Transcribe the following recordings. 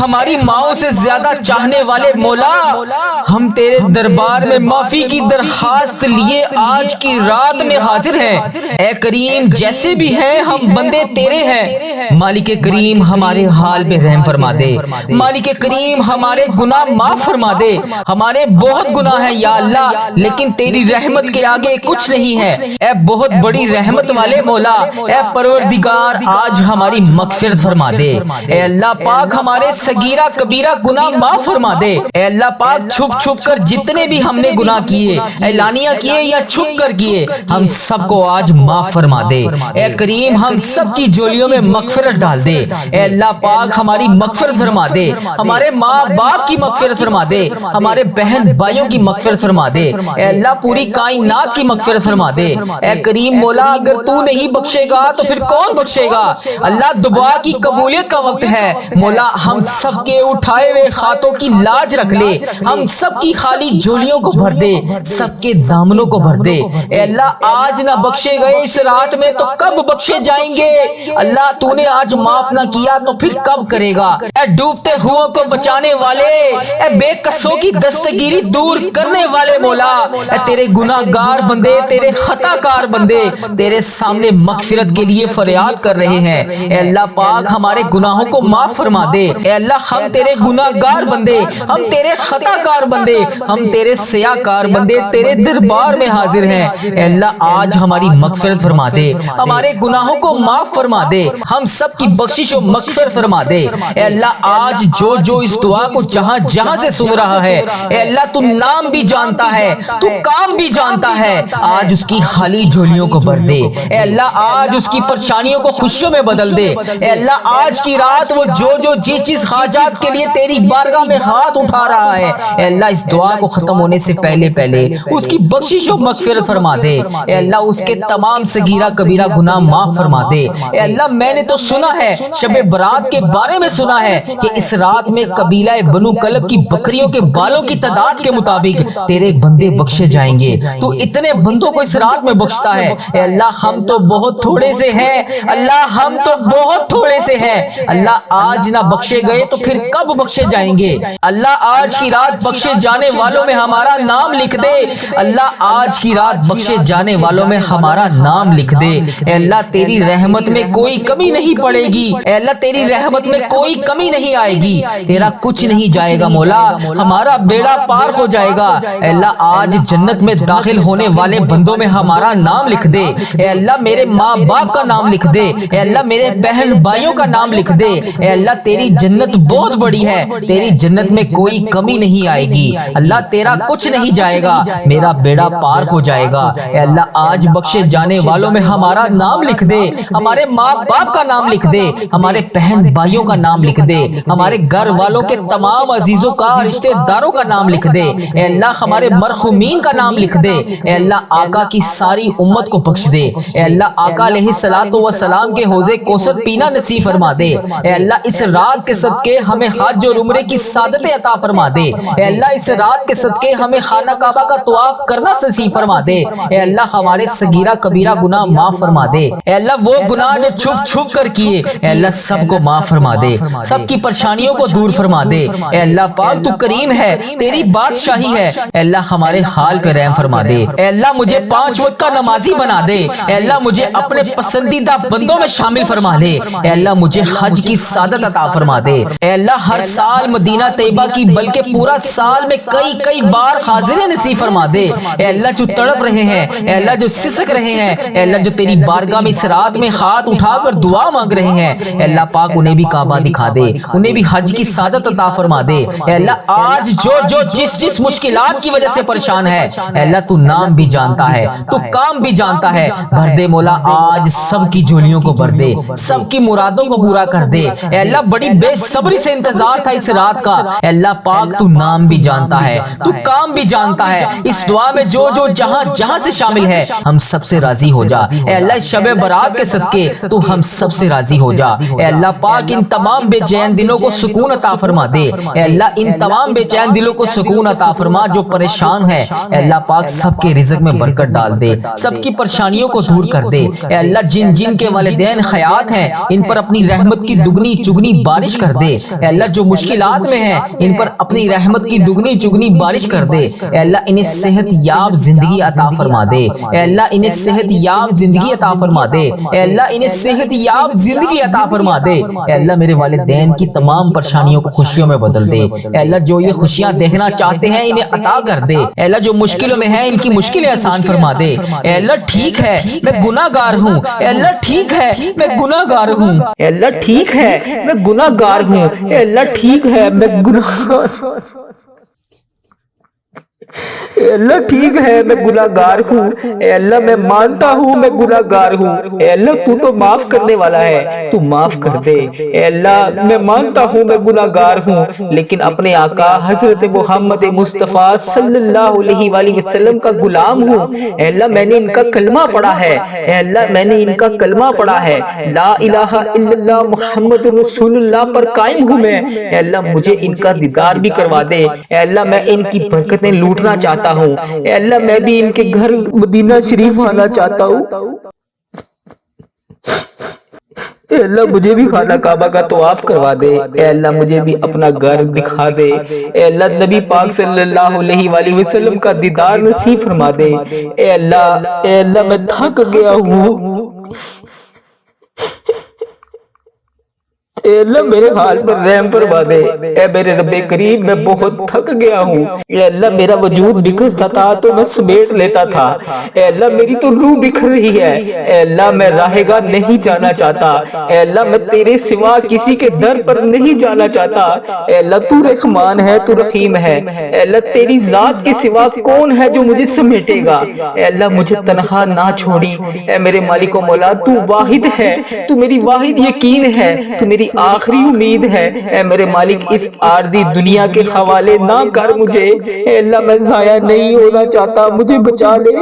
ہماری ماؤں سے زیادہ چاہنے والے مولا، ہم تیرے دربار میں معافی کی درخواست لیے آج کی رات میں حاضر ہیں۔ اے کریم، جیسے بھی ہیں ہم بندے تیرے ہیں۔ مالک کریم، ہمارے حال پہ رحم فرما دے۔ مالک کریم، ہمارے گناہ معاف فرما دے۔ ہمارے بہت گناہ ہیں یا اللہ، لیکن تیری رحمت کے آگے کچھ نہیں ہے۔ اے بہت بڑی رحمت والے مولا، اے پروردگار، آج ہماری مغفرت فرما دے۔ اے اللہ پاک، ہمارے صغیرہ کبیرہ گناہ معاف فرما دے۔ اے اللہ پاک، چھپ چھپ کر جتنے بھی ہم نے گناہ کیے، اعلانیہ کیے یا چھپ کر کیے، ہم سب کو آج معاف فرما دے۔ اے کریم، ہم سب کی جولیوں میں مغفرت ڈال دے۔ اے اللہ پاک، ہماری مغفرت فرما دے۔ ہمارے ماں باپ کی مغفرت فرما دے۔ ہمارے بہن بھائیوں کی مغفرت فرما دے۔ اے اللہ پوری کائنات کی مغفرت فرما دے۔ اے کریم مولا، اگر تو نہیں بخشے گا تو پھر کون بخشے گا؟ اللہ، دعا کی قبولیت کا وقت ہے۔ مولا، ہم سب کے اٹھائے ہوئے خاتوں کی لاج رکھ لے۔ ہم سب کی خالی جھولیوں کو بھر دے، سب کے دامنوں کو بھر دے۔ اے اللہ، آج نہ بخشے گئے اس رات میں تو کب بخشے جائیں گے؟ اللہ، تو نے آج معاف نہ کیا تو پھر کب کرے گا؟ اے ڈوبتے ہوئوں کو بچانے والے، اے بے قصوں کی دستگیری دور کرنے والے مولا، اے تیرے گناہ گار بندے، تیرے خطا کار بندے تیرے سامنے مغفرت کے لیے فریاد کر رہے ہیں۔ اے اللہ پاک، ہمارے گناہوں کو معاف فرما دے۔ اے اللہ، ہم تیرے گناہ گار بندے، ہم تیرے خطا کار بندے، ہم تیرے سیاہ کار بندے تیرے دربار میں حاضر ہیں۔ اے اللہ، آج ہماری مغفرت فرما دے، ہمارے گناہوں کو معاف فرما دے، ہم سب کی بخشش و مغفرت فرما دے۔ اے اللہ، آج جو اس دعا کو جہاں جہاں سے سن رہا ہے، اے اللہ تو نام بھی جانتا ہے، تو کام بھی جانتا ہے، آج اس کی خالی جھولیوں کو بھر دے۔ اے اللہ، آج اس کی پریشانیوں کو خوشیوں میں بدل دے۔ اے اللہ، آج کی رات وہ جو جس چیز حاجات کے لیے تیری بارگاہ میں ہاتھ اٹھا رہا ہے، اے اللہ اس دعا کو ختم ہونے سے پہلے اس کی بخشش و مغفرت فرما دے۔ اے اللہ، اس کے تمام صغیرہ کبیرہ گناہ معاف فرما دے۔ اے اللہ، میں نے تو سنا ہے، شب برات کے بارے میں سنا ہے کہ اس رات میں قبیلہ بنو کلب کی بکریوں کے بالوں کی تعداد کے مطابق تیرے بندے بخشے جائیں گے۔ تو اتنے بندوں کو اس رات میں بخشتا ہے۔ اے اللہ، ہم تو بہت تھوڑے سے ہیں، اللہ ہم تو بہت تھوڑے سے ہیں۔ اللہ، آج نہ بخشے گئے تو پھر کب بخشے جائیں گے؟ اللہ، آج کی رات بخشے جانے والوں میں ہمارا نام لکھ دے۔ اللہ، آج کی رات بخشے جانے والوں میں ہمارا نام لکھ دے۔ اے اللہ، تیری رحمت میں کوئی کمی نہیں پڑے گی۔ اے اللہ، تیری رحمت میں کوئی کمی نہیں آئے گی، تیرا کچھ نہیں جائے گا مولا، ہمارا بیڑا پار ہو جائے گا۔ اے اللہ، آج جنت میں داخل ہونے والے بندوں میں ہمارا نام لکھ دے۔ اے اللہ، میرے ماں باپ کا نام لکھ دے۔ اے اللہ، میرے بہن بھائیوں کا نام لکھ دے۔ اے اللہ، تیری جنت بہت بڑی ہے، تیری جنت میں کوئی کمی نہیں آئے گی۔ اللہ، تیرا کچھ نہیں جائے گا، میرا بیڑا پار ہو جائے گا۔ اے اللہ، آج بخشے جانے والوں میں ہمارا نام لکھ دے، ہمارے ماں باپ کا نام لکھ دے، ہمارے بہن بھائیوں کا نام لکھ دے، ہمارے گھر والوں کے تمام عزیزوں کا، رشتہ داروں کا نام لکھ دے۔ اے اللہ، ہمارے مرحومین کا نام لکھ دے۔ اے اللہ، آقا کی ساری امت کو بخش دے۔ اے اللہ، آقا علیہ الصلوۃ والسلام کے حوض کوثر پینا نصیب فرما دے۔ اے اللہ، اس رات کے صدقے ہمیں حج اور عمرے کی سعادت عطا فرما دے۔ اے اللہ، اس رات کے صدقے ہمیں خانہ کعبہ کا طواف کرنا نصیب فرما دے۔ اے اللہ، ہمارے صغیرہ کبیرہ گناہ معاف فرما دے۔ اے اللہ، وہ گناہ جو چھپ چھپ کر کیے، اے اللہ سب کو معاف فرما دے، سب کی پریشانیوں کو دور فرما دے۔ اے اللہ پاک، تو کریم ہے، تیری بادشاہی ہے۔ اے اللہ، ہمارے حال پہ رحم فرما دے۔ اے اللہ، مجھے 5 وقت کا نمازی بنا دے۔ اے اللہ، مجھے اپنے پسندیدہ بندوں میں شامل فرما لے۔ اے اللہ، مجھے حج کی سعادت عطا فرما دے۔ اے اللہ، ہر سال مدینہ طیبہ کی بلکہ پورا سال میں کئی بار حاضری نصیب فرما دے۔ اے اللہ، جو تڑپ رہے ہیں، اے اللہ جو سسک رہے ہیں، اے اللہ جو تیری بارگاہ میں اس رات میں ہاتھ اٹھا کر دعا مانگ رہے ہیں، اے اللہ پاک انہیں بھی کعبہ دکھا دے، انہیں بھی حج کی سعادت عطا فرما دے۔ اے اللہ، آج جو جس مشکلات کی وجہ سے پریشان ہے، اے اللہ تو نام بھی جانتا ہے، تو کام بھی جانتا ہے، بھر دے مولا، آج سب کی جھولیوں کو بھر دے، سب کی مرادوں کو پورا کر دے۔ اے اللہ، بڑی بے صبری سے انتظار تھا اس رات کا۔ اے اللہ پاک، تو نام بھی جانتا ہے، تو کام بھی جانتا ہے۔ اس دعا میں جو جہاں سے شامل ہے، ہم سب سے راضی ہو جا۔ اے اللہ، اس شب برات کے صدقے تو ہم سب سے راضی ہو جا۔ اے اللہ پاک، ان تمام بے چین دلوں کو سکون عطا فرما دے۔ اے اللہ، ان تمام بے چین دلوں کو سکون عطا فرما جو پریشان ہے۔ اے اللہ پاک، سب کے رزق میں برکت ڈال دے، سب کی پریشانیوں کو دور کر دے۔ اے اللہ، جن کے والدین حیات ہیں، ان پر اپنی رحمت کی دگنی چگنی بارش کر دے۔ اے اللہ جو مشکلات میں ہیں ان پر اپنی رحمت کی دگنی چگنی بارش کر دے، اے اللہ انہیں صحت یاب زندگی عطا فرما دے، اے اللہ انہیں صحت یاب زندگی عطا فرما دے، اے اللہ انہیں صحت یاب زندگی عطا فرما دے، اے اللہ میرے والدین کی تمام پریشانیوں کو خوشیوں میں بدل دے، اے اللہ جو یہ خوشیاں دیکھنا چاہتے ہیں انہیں عطا کر دے، اے اللہ جو مشکلوں میں ہیں ان کی مشکلیں آسان فرما دے، اے اللہ ٹھیک ہے میں گناہ گار ہوں، اے اللہ ٹھیک ہے میں گناہ گار ہوں، اے اللہ ٹھیک ہے میں گناہ گار ہوں، اے اللہ ٹھیک ہے میں گناہ گار ہوں، اے اللہ ٹھیک ہے میں گناہ گار ہوں، اے اللہ میں مانتا ہوں میں گناہ گار ہوں، اے اللہ تو تو معاف کرنے والا ہے، تو معاف کر دے، اے اللہ میں مانتا ہوں میں گناہ گار ہوں لیکن اپنے آقا حضرت محمد مصطفیٰ صلی اللہ علیہ وآلہ وسلم کا غلام ہوں، اے اللہ میں نے ان کا کلمہ پڑھا ہے، اے اللہ میں نے ان کا کلمہ پڑھا ہے، لا الہ الا اللہ محمد رسول اللہ پر قائم ہوں میں، اے اللہ مجھے ان کا دیدار بھی کروا دے، اے اللہ میں ان کی برکتیں لوٹنا چاہتا ہوں، اے اللہ میں بھی ان کے گھر مدینہ شریف آنا چاہتا ہوں، اے اللہ مجھے بھی خانہ کعبہ کا طواف کروا دے، اے اللہ مجھے بھی اپنا گھر دکھا دے، اے اللہ نبی پاک صلی اللہ علیہ وآلہ وسلم کا دیدار نصیب فرما دے، اے اللہ میں تھک گیا ہوں، اے اللہ میرے حال پر رحم فرما دے، اے میرے رب کریم میں بہت تھک گیا ہوں، اے اللہ میرا وجود بکھرتا تھا تو میں سمیٹ لیتا تھا، اے اللہ میری تو روح بکھر رہی ہے، اے اللہ میں راہ گاہ نہیں جانا چاہتا، اے اللہ میں تیرے سوا کسی کے در پر نہیں جانا چاہتا، اے اللہ تو رحمان ہے تو رحیم ہے، اے اللہ تیری ذات کے سوا کون ہے جو مجھے سمیٹے گا، اے اللہ مجھے تنہا نہ چھوڑی، اے میرے مالک و مولا تو واحد ہے، تو میری واحد یقین ہے، تو میری آخری امید ہے، اے میرے مالک اس عارضی دنیا کے حوالے نہ کر مجھے، اے اللہ میں ضائع نہیں ہونا چاہتا، مجھے بچا لے،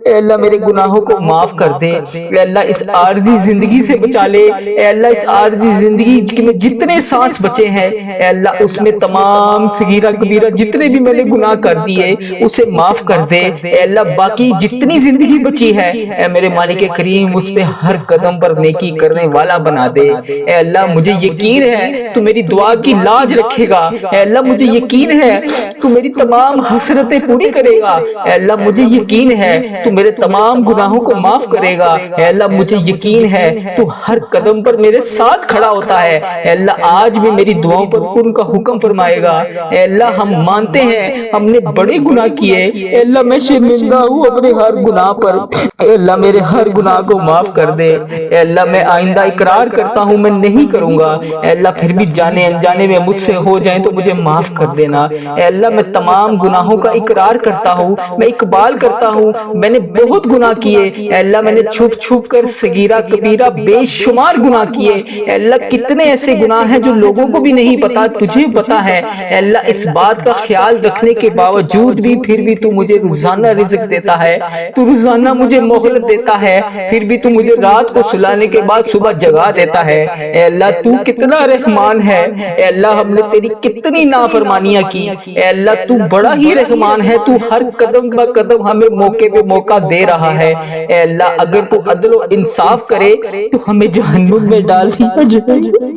اے اللہ میرے گناہوں کو معاف کر دے، اے اللہ اس عارضی زندگی سے بچا لے، اے اللہ اس عارضی زندگی میں جتنے سانس بچے ہیں اے اللہ اس میں تمام صغیرہ کبیرہ جتنے بھی میں نے گناہ کر دیے اسے معاف کر دے، اے اللہ باقی جتنی زندگی بچی ہے اے میرے مالک کریم اس پہ ہر قدم پر نیکی کرنے والا بنا دے، اے اللہ مجھے یقین ہے تو میری دعا کی لاج رکھے گا، اے اللہ مجھے یقین ہے تو میری تمام حسرتیں پوری کرے گا، اے اللہ مجھے یقین ہے تو میرے تمام گناہوں کو معاف کرے گا، اے اللہ مجھے یقین ہے تو ہر قدم پر میرے ساتھ کھڑا ہوتا ہے، اے اللہ آج بھی میری دعاؤں پر کن کا حکم فرمائے گا، اے اللہ ہم مانتے ہیں ہم نے بڑے گناہ کیے، اے اللہ میں شرمندہ ہوں اپنے ہر گناہ پر، اے اللہ میرے ہر گناہ کو معاف کر دے، اے اللہ میں آئندہ اقرار کرتا ہوں میں نہیں کروں گا، اے اللہ پھر بھی جانے انجانے میں مجھ سے ہو جائیں تو مجھے معاف کر دینا، اے اللہ میں تمام گناہوں کا اقرار کرتا ہوں، میں اقبال کرتا ہوں میں نے بہت گناہ کیے، اے اللہ میں نے چھپ چھپ کر صغیرہ کبیرہ بے شمار گناہ کیے، اے اللہ کتنے ایسے گناہ ہیں جو لوگوں کو بھی نہیں پتا تجھے پتا ہے، اے اللہ اس بات کا خیال رکھنے کے باوجود بھی پھر بھی تو مجھے روزانہ رزق دیتا ہے، تو روزانہ مجھے مہلت دیتا ہے، پھر بھی تو مجھے رات کو سلانے کے بعد صبح جگا دیتا ہے، اے اللہ تو کتنا رحمان ہے، اے اللہ ہم نے تیری کتنی نافرمانیاں کی، اے اللہ تو بڑا ہی رحمان ہے، تو ہر قدم با قدم ہمیں موقع پہ موقع دے رہا ہے، اے اللہ اگر تو عدل و انصاف کرے تو ہمیں جہنم میں ڈال دیا جائے،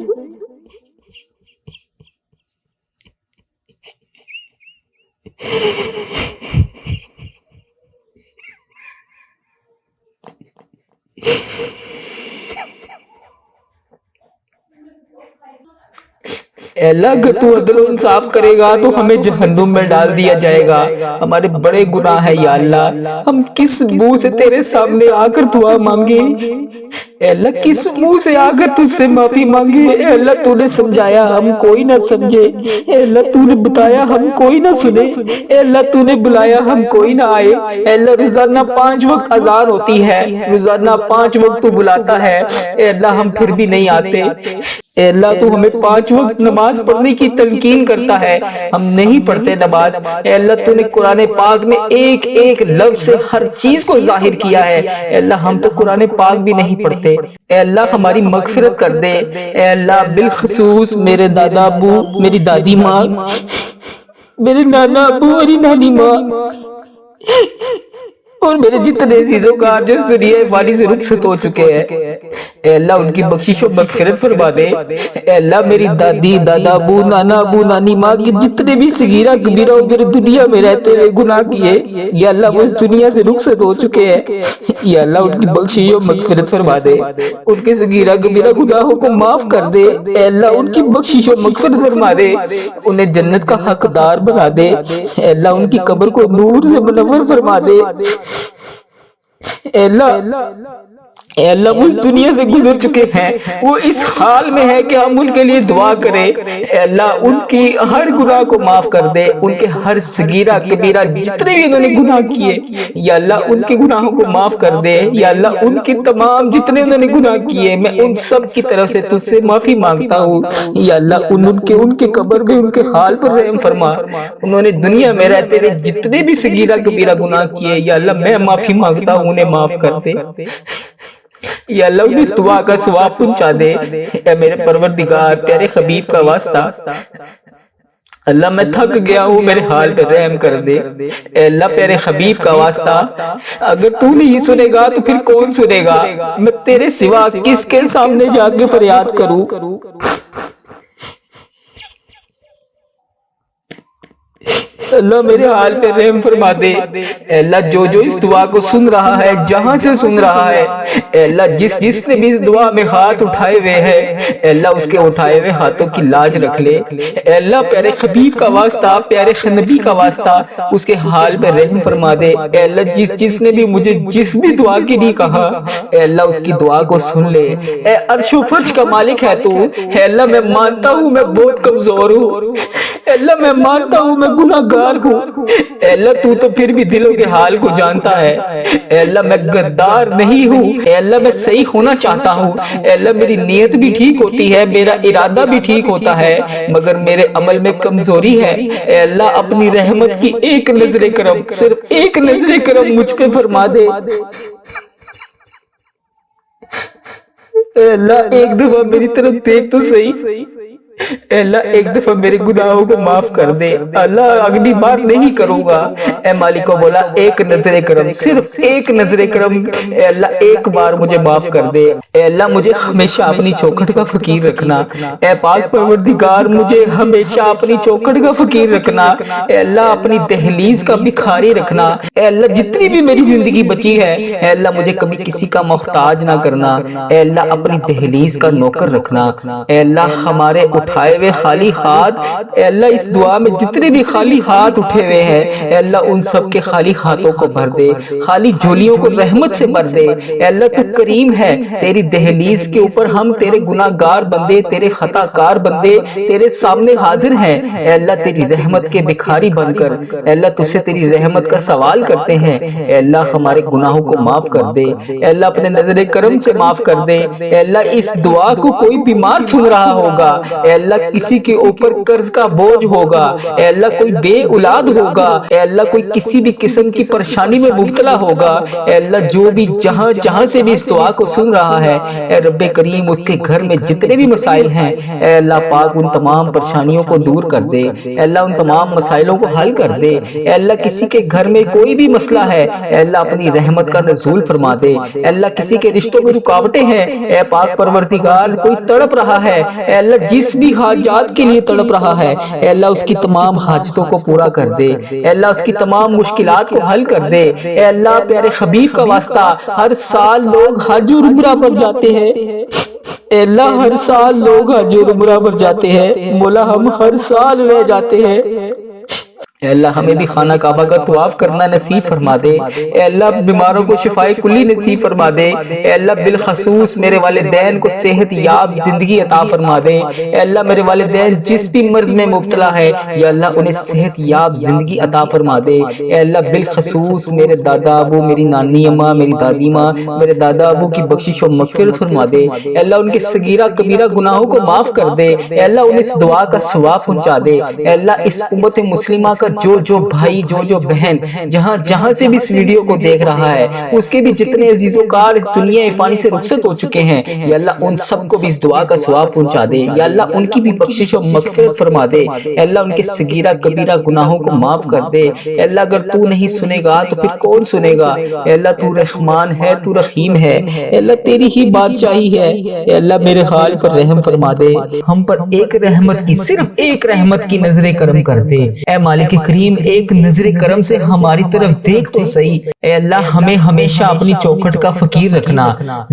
اے اللہ اگر تو عدل و انصاف کرے گا تو ہمیں جہنم میں ڈال دیا جائے گا، ہمارے بڑے گناہ ہیں یا اللہ، ہم کس منہ سے تیرے سامنے آ کر دعا مانگے، اے اللہ کس منہ سے آ کر تجھ سے معافی مانگے، اے اللہ تو نے سمجھایا ہم کوئی نہ سمجھے، اے اللہ تو نے بتایا ہم کوئی نہ سنے، اے اللہ تو نے بلایا ہم کوئی نہ آئے، اے اللہ روزانہ 5 وقت اذان ہوتی ہے، روزانہ 5 وقت تو بلاتا ہے، اے اللہ ہم پھر بھی نہیں آتے، اے اللہ تو ہمیں 5 وقت نماز پڑھنے کی تلقین کرتا ہے، ہم نہیں پڑھتے نماز، اے اللہ تو نے قرآن پاک میں ایک ایک لفظ سے ہر چیز کو ظاہر کیا ہے، اے اللہ ہم تو قرآن پاک بھی نہیں پڑھتے، اے اللہ ہماری مغفرت کر دے، اے اللہ بالخصوص میرے دادا ابو، میری دادی ماں، میرے نانا ابو، میری نانی ماں، اور میرے جتنے عزیزوں کا جس دنیا فانی سے رخصت ہو چکے ہیں، اے اللہ ان کی بخشش و مغفرت فرما دے۔ اے اللہ میری دادی، دادا، ابو، نانا، ابو، نانی، ماں کے جتنے بھی صغیرہ کبیرہ میرے دنیا میں رہتے ہوئے گناہ کیے، یا اللہ وہ اس دنیا سے رخصت ہو چکے ہیں، یا اللہ ان کی بخشش و مغفرت فرما دے، ان کے صغیرہ کبیرہ گناہوں کو معاف کر دے۔ اے اللہ ان کی بخشش و مغفرت فرما دے، انہیں جنت کا حقدار بنا دے۔ اے اللہ ان کی قبر کو نور سے منور فرما دے۔ اے اللہ وہ اس دنیا سے گزر چکے ہیں، وہ اس حال میں ہے کہ ہم ان کے لیے دعا کریں۔ اے اللہ ان کی ہر گناہ کو معاف کر دے، ان کے ہر صغیرہ کبیرہ جتنے بھی انہوں نے گناہ کیے، یا اللہ ان کے گناہوں کو معاف کر دے۔ یا اللہ ان کی تمام جتنے انہوں نے گناہ کیے، میں ان سب کی طرف سے تجھ سے معافی مانگتا ہوں۔ یا اللہ ان کے قبر میں ان کے حال پر رحم فرما۔ انہوں نے دنیا میں رہتے ہوئے جتنے بھی صغیرہ کبیرہ گناہ کیے، یا اللہ میں معافی مانگتا ہوں، انہیں معاف کر دے۔ یا اللہ انہیں اس دعا کا ثواب پہنچا دے۔ اے میرے پروردگار، پیارے حبیب کا واسطہ، اللہ میں تھک گیا ہوں، میرے حال پہ رحم کر دے۔ اے اللہ پیارے حبیب کا واسطہ، اگر تو نہیں سنے گا تو پھر کون سنے گا؟ میں تیرے سوا کس کے سامنے جا کے فریاد کروں؟ اللہ میرے حال پہ رحم فرما دے۔ اے اللہ جو اس دعا کو سن رہا ہے، جہاں سے سن رہا ہے، اے اللہ جس نے بھی اس دعا میں ہاتھ اٹھائے ہوئے ہیں، اے اللہ اس کے اٹھائے ہوئے ہاتھوں کی لاج رکھ لے۔ اے اللہ پیارے حبیب کا واسطہ، پیارے نبی کا واسطہ، اس کے حال پہ رحم فرما دے۔ اے اللہ جس نے بھی مجھے جس بھی دعا کی نہیں کہا، اے اللہ اس کی دعا کو سن لے۔ اے عرش و فرش کا مالک ہے تو، اے اللہ میں مانتا ہوں میں بہت کمزور ہوں، اے اللہ میں مانتا ہوں میں گناہ گار ہوں، اے اللہ تو پھر بھی دلوں کے حال کو جانتا ہے۔ اے اللہ میں غدار نہیں ہوں، اے اللہ میں صحیح ہونا چاہتا ہوں، اے اللہ میری نیت بھی ٹھیک ہوتی ہے، میرا ارادہ بھی ٹھیک ہوتا ہے، مگر میرے عمل میں کمزوری ہے۔ اے اللہ اپنی رحمت کی ایک نظر کرم، صرف ایک نظر کرم مجھ پہ فرما دے۔ اے اللہ ایک دفعہ میری طرف دیکھ تو صحیح، اے اللہ ایک دفعہ میرے گناہوں کو معاف کر دے۔ اللہ اگلی بار نہیں کروں گا۔ اے مالک و مولا ایک نظر کرم، صرف ایک نظر کرم، اے اللہ ایک بار مجھے معاف کر دے۔ اے اللہ مجھے ہمیشہ اپنی چوکھٹ کا فقیر رکھنا، اے پاک پروردگار مجھے ہمیشہ اپنی چوکھٹ کا فقیر رکھنا، اے اللہ اپنی دہلیز کا بھکاری رکھنا۔ اے اللہ جتنی بھی میری زندگی بچی ہے، اے اللہ مجھے کبھی کسی کا محتاج نہ کرنا، اے اللہ اپنی دہلیز کا نوکر رکھنا۔ اے اللہ ہمارے اٹھائے ہوئے خالی ہاتھ، اے اللہ اس دعا میں جتنے بھی خالی ہاتھ اٹھے ہوئے ہیں، اے اللہ ان سب کے خالی ہاتھوں کو بھر دے، خالی جھولیوں کو رحمت سے بھر دے۔ اے اللہ تو کریم ہے، تیری دہلیز کے اوپر ہم تیرے گناہ گار بندے، تیرے خطا کار بندے تیرے سامنے حاضر ہیں۔ اے اللہ تیری رحمت کے بھکاری بن کر، اے اللہ تجھ سے تیری رحمت کا سوال کرتے ہیں۔ اے اللہ ہمارے گناہوں کو معاف کر دے، اے اللہ اپنے نظر کرم سے معاف کر دے۔ اے اللہ اس دعا کو کوئی بیمار سن رہا ہوگا، اے اللہ کسی کے اوپر قرض کا بوجھ ہوگا، اے اللہ کوئی بے اولاد ہوگا، اے اللہ کوئی کسی بھی قسم کی پریشانی میں مبتلا ہوگا، اے اللہ جو بھی جہاں سے بھی اس دعا کو سن رہا ہے، اے رب کریم اس کے گھر میں جتنے بھی مسائل ہیں، اے اللہ پاک ان تمام پریشانیوں کو دور کر دے، اے اللہ ان تمام مسائلوں کو حل کر دے۔ اے اللہ کسی کے گھر میں کوئی بھی مسئلہ ہے، اے اللہ اپنی رحمت کا نزول فرما دے۔ اے اللہ کسی کے رشتوں میں رکاوٹیں ہیں، اے پاک پروردگار کوئی تڑپ رہا ہے، اے اللہ جس بھی حاجات کے لیے تڑپ رہا ہے، اے اللہ اس کی تمام حاجتوں کو پورا کر دے، اے اللہ اس کی تمام مشکلات کو حل کر دے۔ اے اللہ پیارے حبیب کا واسطہ، ہر سال لوگ حج اور عمرہ پر جاتے ہیں، اے اللہ ہر سال لوگ حج اور عمرہ پر جاتے ہیں، مولا ہم ہر سال رہ جاتے ہیں۔ اے اللہ ہمیں بھی خانہ کعبہ کا طواف کرنا نصیب فرما دے، اے اللہ بیماروں کو شفائے کلی نصیب فرما دے، اے اللہ بالخصوص میرے والدین کو صحت یاب زندگی عطا فرما دے، اے اللہ میرے والدین جس بھی مرض میں مبتلا ہے، یا اللہ انہیں صحت یاب زندگی عطا فرما دے، اے اللہ بالخصوص میرے دادا ابو، میری نانی اماں، میری دادی ماں، میرے دادا ابو کی بخشش و مغفرت فرما دے، اے اللہ ان کے صغیرہ کبیرہ گناہوں کو معاف کر دے، اے اللہ انہیں اس دعا کا ثواب پہنچا دے، اے اللہ اس امت مسلمہ کا کا جو بھائی جو بہن جہاں سے بھی اس ویڈیو کو دیکھ رہا ہے اس کے بھی جتنے عزیز و کار اس دنیا فانی سے رخصت ہو چکے ہیں، یا اللہ ان سب کو بھی اس دعا کا ثواب پہنچا دے، یا اللہ ان کی بھی بخشش و مغفرت فرما دے، اے اللہ ان کے صغیرہ کبیرہ گناہوں کو معاف کر دے، اے اللہ اگر تو نہیں سنے گا تو پھر کون سنے گا، اے اللہ تو رحمان ہے، تو رحیم ہے، اے اللہ تیری ہی بادشاہی ہے، اے اللہ میرے حال پر رحم فرما دے، ہم پر ایک رحمت کی صرف ایک رحمت کی نظر کرم کر دے، اے مالک کریم ایک نظر کرم سے ہماری طرف دیکھ تو صحیح، اے اللہ ہمیں ہمیشہ اپنی چوکھٹ کا فقیر رکھنا،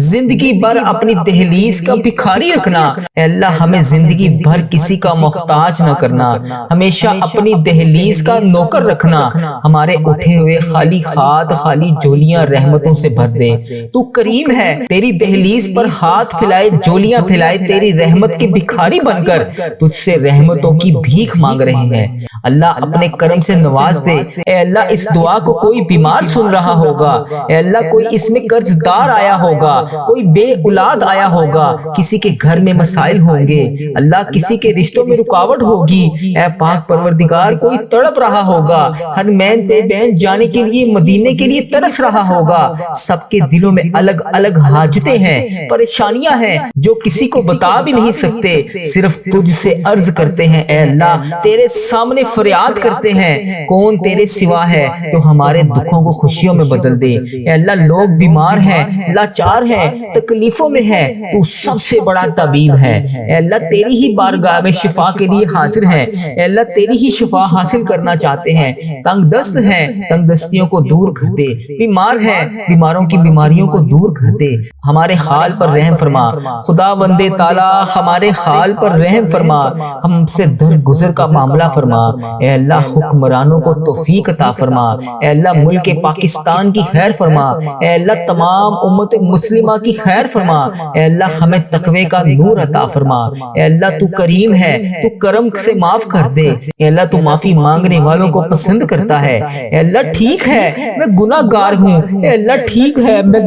زندگی بھر اپنی دہلیز کا بھکاری رکھنا، اے اللہ ہمیں زندگی بھر کسی کا محتاج نہ کرنا، ہمیشہ اپنی دہلیز کا نوکر رکھنا، ہمارے اٹھے ہوئے خالی ہاتھ خالی جولیاں رحمتوں سے بھر دے، تو کریم ہے، تیری دہلیز پر ہاتھ پھیلائے جولیاں پھیلائے تیری رحمت کے بھکاری بن کر تجھ سے رحمتوں کی بھیک مانگ رہے ہیں، اللہ اپنے کرم سے نواز دے، اے اللہ اس دعا کو کوئی بیمار سن رہا ہوگا، اے اللہ کوئی اس میں قرض دار آیا ہوگا، کوئی بے اولاد آیا ہوگا، کسی کے گھر میں مسائل ہوں گے، اللہ کسی کے رشتوں میں رکاوٹ ہوگی، اے پاک پروردگار کوئی تڑپ رہا ہوگا، ہر مین تے بین جانے کے لیے مدینے کے لیے ترس رہا ہوگا، سب کے دلوں میں الگ الگ حاجتیں ہیں، پریشانیاں ہیں جو کسی کو بتا بھی نہیں سکتے، صرف تجھ سے عرض کرتے ہیں، اے اللہ تیرے سامنے فریاد کرتے ہیں، کون تیرے سوا ہے جو ہمارے دکھوں کو خوشیوں میں بدل دے، اے اللہ لوگ بیمار ہیں، لاچار ہیں، تکلیفوں میں ہیں، تو سب سے بڑا طبیب ہے، اے اللہ تیری ہی بارگاہ میں شفا کے لیے حاضر ہیں، اے اللہ تیری ہی شفا حاصل کرنا چاہتے ہیں، تنگ دست ہیں تنگ دستیوں کو دور کر دے، بیمار ہیں بیماروں کی بیماریوں کو دور کر دے، ہمارے حال پر رحم فرما، خدا وندے تعالی ہمارے حال پر رحم فرما، ہم سے درگزر کا معاملہ فرما، اے اللہ حکمرانوں کو توفیق عطا فرما، اے اللہ ملک پاکستان کی خیر فرما، اے اللہ تمام امت مسلمہ کی خیر فرما، اے اللہ ہمیں تقوی کا نور عطا فرما، اے اللہ تو کریم ہے، تو کرم سے معاف کر دے، اے اللہ تو معافی مانگنے والوں کو پسند کرتا ہے، اے اللہ ٹھیک ہے میں گناہ گار ہوں، اے اللہ ٹھیک ہے میں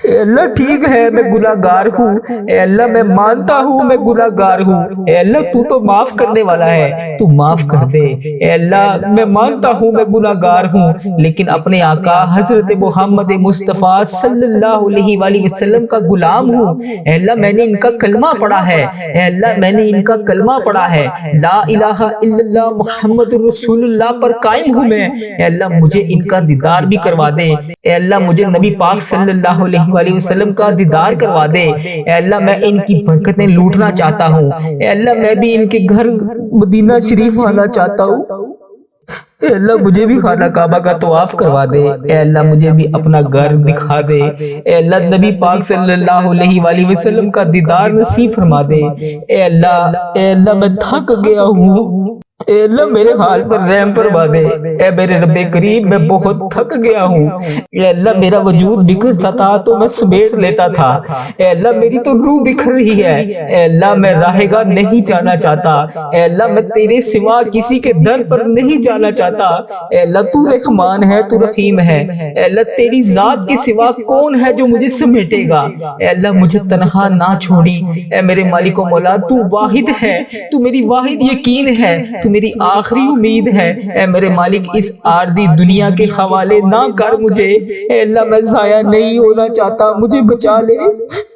اے اللہ ٹھیک ہے میں گناہ گار ہوں، اے اللہ میں مانتا ہوں میں گناہ گار ہوں، اے اللہ تو معاف کرنے والا ہے، تو معاف کر دے، اے اللہ میں مانتا ہوں میں گناہ گار ہوں، لیکن اپنے آقا حضرت محمد مصطفیٰ صلی اللہ علیہ وآلہ وسلم کا غلام ہوں، اے اللہ میں نے ان کا کلمہ پڑھا ہے، اے اللہ میں نے ان کا کلمہ پڑھا ہے، لا الہ الا اللہ محمد رسول اللہ پر قائم ہوں میں، اے اللہ مجھے ان کا دیدار بھی کروا دے، اے اللہ مجھے نبی پاک صلی اللہ علیہ وآلہ وسلم کا دیدار کروا دے، اے اللہ میں ان کی برکتیں لوٹنا چاہتا ہوں، اے اللہ میں بھی ان کے گھر مدینہ شریف آنا چاہتا ہوں، اے اللہ مجھے بھی خانہ کعبہ کا طواف کروا دے، اے اللہ مجھے بھی اپنا گھر دکھا دے، اے اللہ نبی پاک صلی اللہ علیہ وآلہ وسلم کا دیدار نصیب فرما دے، اے اللہ میں تھک گیا ہوں، اے اللہ میرے حال پر رحم فرما دے، اے میرے رب کریم میں بہت تھک گیا ہوں، اے اللہ میرا وجود بکھرتا تھا تو میں سمیٹ لیتا تھا، اے اللہ میری تو روح بکھر رہی ہے، اے اللہ میں راہ گاہ نہیں جانا چاہتا، اے اللہ میں تیرے سوا کسی کے در پر نہیں جانا چاہتا، اے اللہ تو رحمان ہے تو رحیم ہے، اے اللہ تیری ذات کے سوا کون ہے جو مجھے سمیٹے گا، اے اللہ مجھے تنہا نہ چھوڑی، اے میرے مالک و مولا تو واحد ہے، تو میری واحد یقین ہے، تو میری آخری امید ہے، اے میرے مالک اس عارضی دنیا کے حوالے نہ کر مجھے، اے اللہ میں ضائع نہیں ہونا چاہتا، مجھے بچا لے،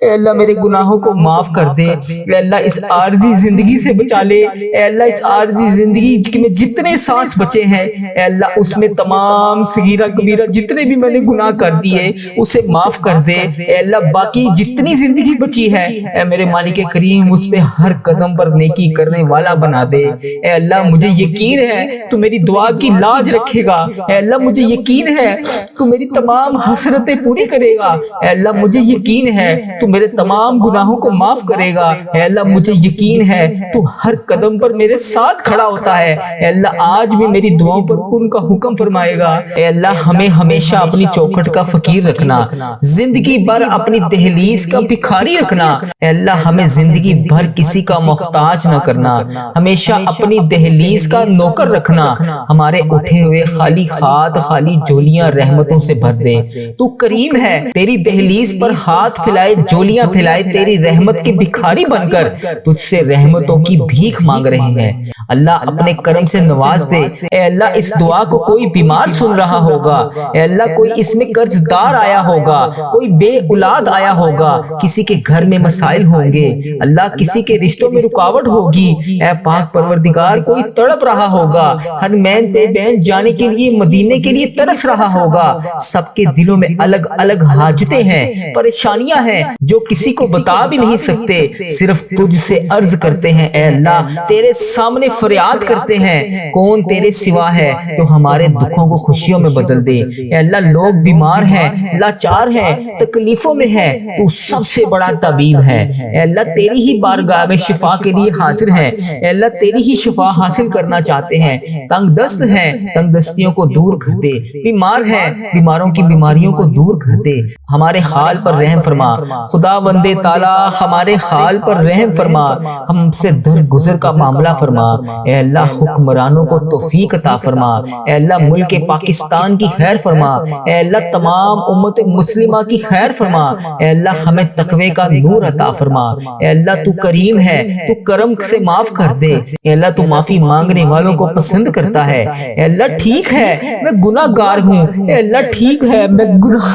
اے اللہ میرے گناہوں کو معاف کر دے، اے اللہ اس عارضی زندگی سے بچا لے، اے اللہ اس عارضی زندگی میں جتنے سانس بچے ہیں اے اللہ اس میں تمام صغیرہ کبیرہ جتنے بھی میں نے گناہ کر دیے اسے معاف کر دے، اے اللہ باقی جتنی زندگی بچی ہے اے میرے مالک کریم اس پہ ہر قدم پر نیکی کرنے والا بنا دے، اے اللہ مجھے یقین ہے تو میری دعا کی لاج رکھے گا، اے اللہ مجھے یقین ہے تو میری تمام حسرتیں پوری کرے گا، اے اللہ مجھے یقین ہے تو میرے تمام گناہوں کو معاف کرے گا، اے اللہ مجھے یقین ہے تو ہر قدم پر میرے ساتھ کھڑا ہوتا ہے، اے اللہ آج بھی میری دعاؤں دعاؤں پر کن کا حکم فرمائے گا۔ اے اللہ ہمیں ہمیشہ اپنی چوکھٹ کا فقیر رکھنا، زندگی بھر اپنی دہلیز کا بھکاری رکھنا۔ اے اللہ ہمیں زندگی بھر کسی کا محتاج نہ کرنا، ہمیشہ اپنی دہلیز کا نوکر رکھنا۔ ہمارے اٹھے ہوئے خالی ہاتھ خالی جولیاں رحمتوں سے بھر دے۔ تو کریم ہے، تیری دہلیز پر ہاتھ پھیلائے جولیاں پھیلائے تیری رحمت کے بھکاری بن کر تجھ سے رحمتوں کی بھیک مانگ رہے ہیں۔ اللہ اپنے کرم سے نواز دے۔ اے اللہ اس دعا کو کوئی بیمار سن رہا ہوگا، اے اللہ کوئی اس میں قرض دار آیا ہوگا، کوئی بے اولاد آیا ہوگا، کسی کے گھر میں مسائل ہوں گے، اللہ کسی کے رشتوں میں رکاوٹ ہوگی، اے پاک پروردگار کوئی تڑپ رہا ہوگا، حرمین طیبین جانے کے لیے مدینے کے لیے ترس رہا ہوگا۔ سب کے دلوں میں الگ الگ حاجتیں ہیں، پریشانیاں ہیں جو کسی کو بتا بھی نہیں سکتے، صرف تجھ سے عرض کرتے ہیں۔ اے اللہ تیرے سامنے فریاد کرتے ہیں، کون تیرے سوا ہے جو ہمارے دکھوں کو خوشیوں میں بدل دے۔ اے اللہ لوگ بیمار ہیں، لاچار ہیں، تکلیفوں میں ہیں، تو سب سے بڑا طبیب ہے۔ اے اللہ تیری ہی بارگاہ میں شفا کے لیے حاضر ہیں، اے اللہ تیری ہی شفا حاصل کرنا چاہتے ہیں۔ تنگ دست ہیں، تنگ دستیوں کو دور کر دے، بیمار ہیں، بیماروں کی بیماریوں کو دور کر دے۔ ہمارے حال پر رحم فرما خدا وندے تعالی، ہمارے حال پر رحم فرما، ہم سے درگزر کا معاملہ فرما۔ اے اللہ حکمرانوں کو توفیق عطا فرما، اے اللہ ملک پاکستان کی خیر فرما، اے اللہ تمام امت مسلمہ کی خیر فرما، اے اللہ ہمیں تقوی کا نور عطا فرما۔ اے اللہ تو کریم ہے، تو کرم سے معاف کر دے۔ اے اللہ تو معافی مانگنے والوں کو پسند کرتا ہے۔ اے اللہ ٹھیک ہے میں گناہ گار ہوں، اے اللہ ٹھیک ہے میں گناہ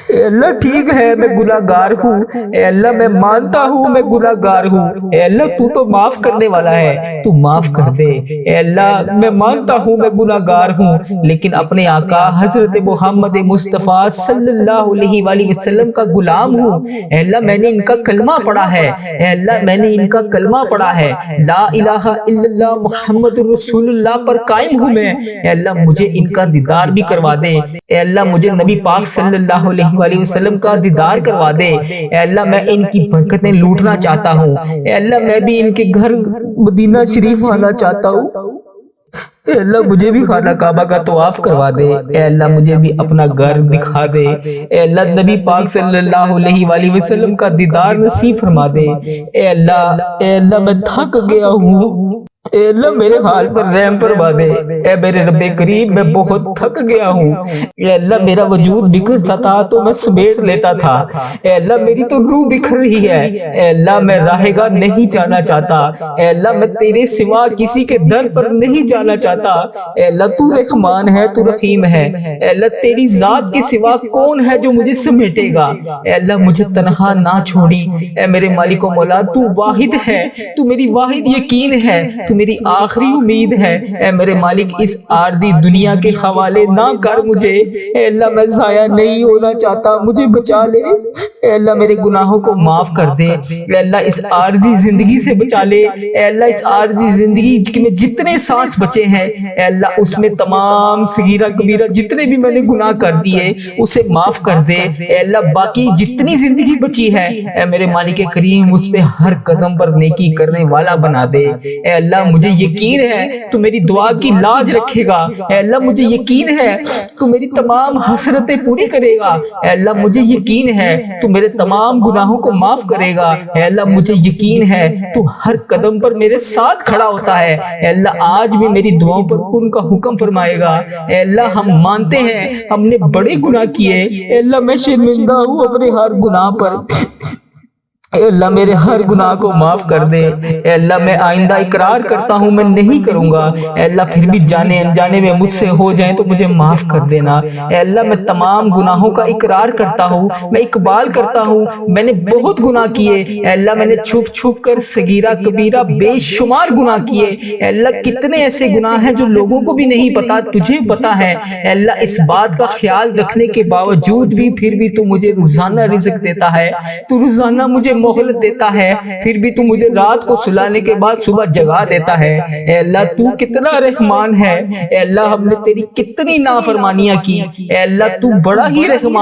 اے اللہ ٹھیک ہے میں گناہ گار ہوں، اے اللہ میں مانتا ہوں میں گناہ گار ہوں، اے اللہ تو معاف کرنے والا ہے، تو معاف کر دے۔ اے اللہ میں مانتا ہوں میں گناہ گار ہوں، لیکن اپنے آقا حضرت محمد مصطفیٰ صلی اللہ علیہ وآلہ وسلم کا غلام ہوں۔ اے اللہ میں نے ان کا کلمہ پڑھا ہے، اے اللہ میں نے ان کا کلمہ پڑھا ہے، لا الہ الا اللہ محمد رسول اللہ پر قائم ہوں میں۔ اے اللہ مجھے ان کا دیدار بھی کروا دے، اے اللہ مجھے نبی پاک صلی اللہ علیہ وسلم کا دیدار کروا دے۔ اے اللہ میں ان کی برکتیں لوٹنا چاہتا ہوں، اے اللہ میں بھی ان کے گھر مدینہ شریف آنا چاہتا ہوں۔ اے اللہ مجھے بھی خانہ کعبہ کا طواف کروا دے، اے اللہ مجھے بھی اپنا گھر دکھا دے، اے اللہ نبی پاک صلی اللہ علیہ وآلہ وسلم کا دیدار نصیب فرما دے۔ اے اللہ میں تھک گیا ہوں، اے اللہ میرے حال پر رحم فرما دے۔ اے میرے رب کریم میں بہت تھک گیا ہوں، اے اللہ میرا وجود بکھرتا تھا تو میں سمیٹ لیتا تھا، اے اللہ میری تو روح بکھر رہی ہے، اے اللہ میں راہ گاہ نہیں جانا چاہتا، اے اللہ میں تیرے سوا کسی کے در پر نہیں جانا چاہتا۔ اے اللہ تو رحمان ہے، تو رحیم ہے، اے اللہ تیری ذات کے سوا کون ہے جو مجھے سمیٹے گا؟ اے اللہ مجھے تنہا نہ چھوڑی، اے میرے مالک و مولا تو واحد ہے، تو میری واحد یقین ہے، تو میری آخری امید ہے۔ اے میرے مالک اس عارضی دنیا کے حوالے نہ کر مجھے، اے اللہ میں ضائع نہیں ہونا چاہتا، مجھے بچا لے۔ اے اللہ میرے گناہوں کو معاف کر دے، اے اللہ اس عارضی زندگی سے بچا لے، اے اللہ اس عارضی زندگی میں جتنے سانس بچے ہیں اے اللہ اس میں تمام صغیرہ کبیرہ جتنے بھی میں نے گناہ کر دیے اسے معاف کر دے۔ اے اللہ باقی جتنی زندگی بچی ہے اے میرے مالک کریم اس پہ ہر قدم پر نیکی کرنے والا بنا دے۔ اے اللہ مجھے یقین ہے تو میری دعا کی لاج رکھے گا، اے اللہ مجھے یقین ہے تو میری تمام حسرتیں پوری کرے گا، اے اللہ مجھے یقین ہے تو میرے تمام گناہوں کو معاف کرے گا، اے اللہ مجھے یقین ہے تو ہر قدم پر میرے ساتھ کھڑا ہوتا ہے۔ اے اللہ آج بھی میری دعاؤں پر کن کا حکم فرمائے گا۔ اے اللہ ہم مانتے ہیں ہم نے بڑے گناہ کیے، اے اللہ میں شرمندہ ہوں اپنے ہر گناہ پر، اے اللہ میرے ہر گناہ کو معاف کر دے۔ اے اللہ میں آئندہ اقرار کرتا ہوں میں نہیں کروں گا، اے اللہ پھر بھی جانے انجانے میں مجھ سے ہو جائیں تو مجھے معاف کر دینا۔ اے اللہ میں تمام گناہوں کا اقرار کرتا ہوں، میں اقبال کرتا ہوں میں نے بہت گناہ کیے، اے اللہ میں نے چھپ چھپ کر صغیرہ کبیرہ بے شمار گناہ کیے، اے اللہ کتنے ایسے گناہ ہیں جو لوگوں کو بھی نہیں پتا تجھے پتا ہے۔ اے اللہ اس بات کا خیال رکھنے کے باوجود بھی پھر بھی تو مجھے روزانہ رزق دیتا ہے، تو روزانہ مجھے مہلت دیتا ہے، پھر بھی تو مجھے رات کو سلانے کے بعد صبح جگا دیتا ہے۔ اے اللہ تو کتنا رحمان ہے، اے اللہ ہم نے تیری کتنی نافرمانیاں کی، اے اللہ تو بڑا ہی رحمان